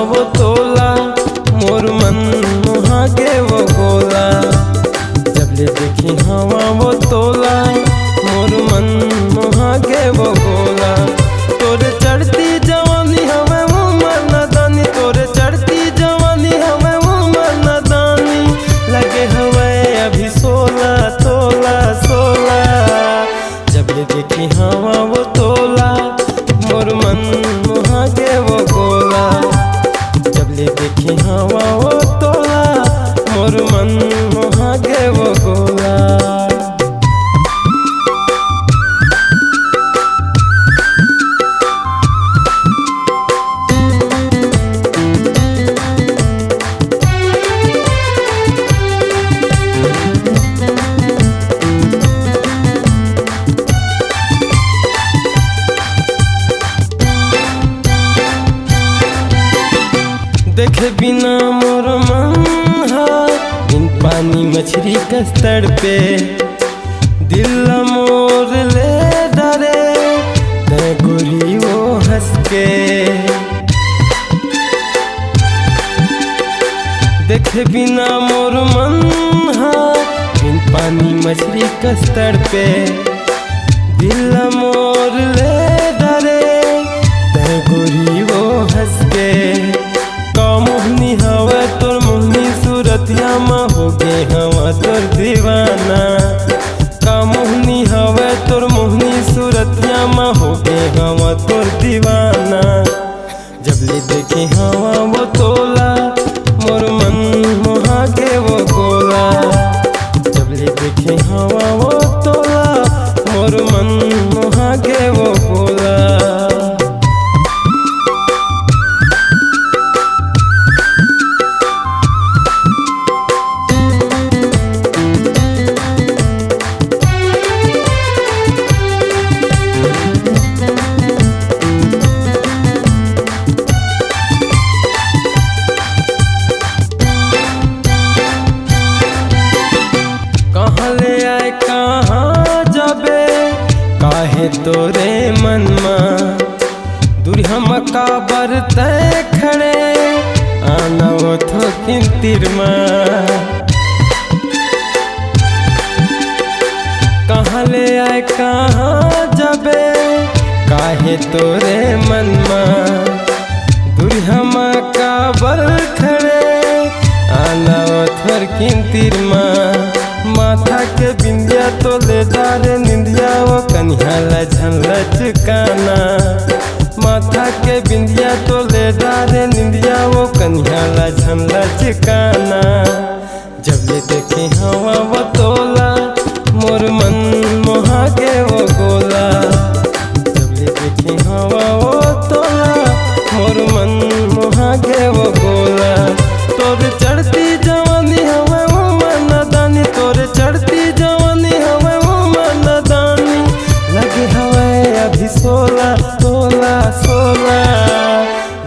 वो तोला, मोर मन मोहा के वो गोला। जब ले देखी हवा वो तोला, मोर मन मोहा के वो गोला। तोरे चढ़ती जवानी हमें उमर नदानी, तोरे चढ़ती जवानी हमें उमर नदानी। लगे हमें अभी 16 तोला 16। जब ले देखी हवा वो तोला, मोर मन मोहा के वो गोला। जब ले देखी हवा वो तोला, मोर मन मोहा के वो गोला। देखे बिना मोर मन हा बिन पानी मछली कस्तर पे। दिल मोर ले डरे ते गोरी वो हंस के। देखे बिना मोर मन हा बिन पानी मछली कस्तर पे। दिल मोर ले डरे ते गोरी वो हंस के। मोहनी हवा तोर मोहनी सूरतिया माँ हो गे हवा तोर दीवाना। का मोहनी हवा तोर मोहनी सूरतिया माँ हो गे हवा तोर दीवाना। जब ले देखे हवा वो तोला, मोर मन मोहा के वो गोला। जब ले देखे हवा वो तोला, मोर मन मोहा के वो गोला। काहे तोरे मन में दूरिया मकाबर तय खड़े आना वो थोकिन तीर में। कहाँ ले आए कहाँ जाबे काहे तोरे मन में दूरिया मकाबर खड़े आना वो थोकिन तीर में। माथा के बिंदिया तो ले डारे निंदिया वो कन्हैया झलचकाना। माथा के बिंदिया तो ले डारे निंदिया वो कन्हैया झलचकाना। जब ले देखे हवा वो तोला, मोर मन मोहा के वो गोला। जब ले देखे हवा वो तोला, मोर मन मोहा के वो गोला। तोर चढ़ती जवानी हमें उमर नदानी, तोरे चढ़ती जवानी हमें उमर नदानी। लगे हमें अभी 16 16।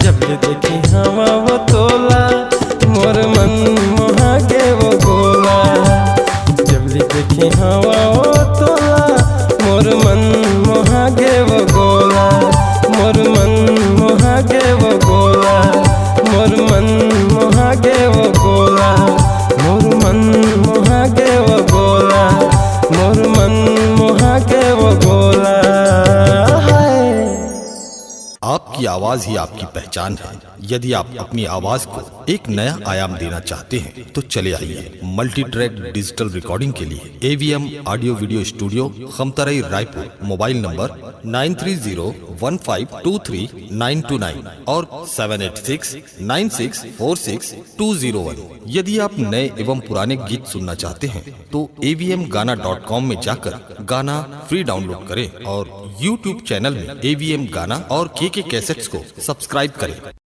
जब ले देखी हवा वो तोला, मोर मन मोहा के वो गोला। जब ले देखी हवा वो तोला, मोर मन मोहा के वो गोला। मोर मन मोहा के वो गोला। मोर मन मोहा के वो गोला। मोर मन मोहा के वो गोला। मोर मन मोहा के वो गोला। आपकी आवाज ही आपकी पहचान है। यदि आप अपनी आवाज को एक नया आयाम देना चाहते हैं तो चले आइए मल्टी ट्रैक डिजिटल रिकॉर्डिंग के लिए AVM audio video studio Khamtarai Raipur. Mobile number 9301523929 और 7869646201। यदि आप नए एवं पुराने गीत सुनना चाहते हैं तो avmgana.com में जाकर गाना फ्री डाउनलोड करें और YouTube चैनल में AVM गाना और KK कैसेट्स को सब्सक्राइब करें।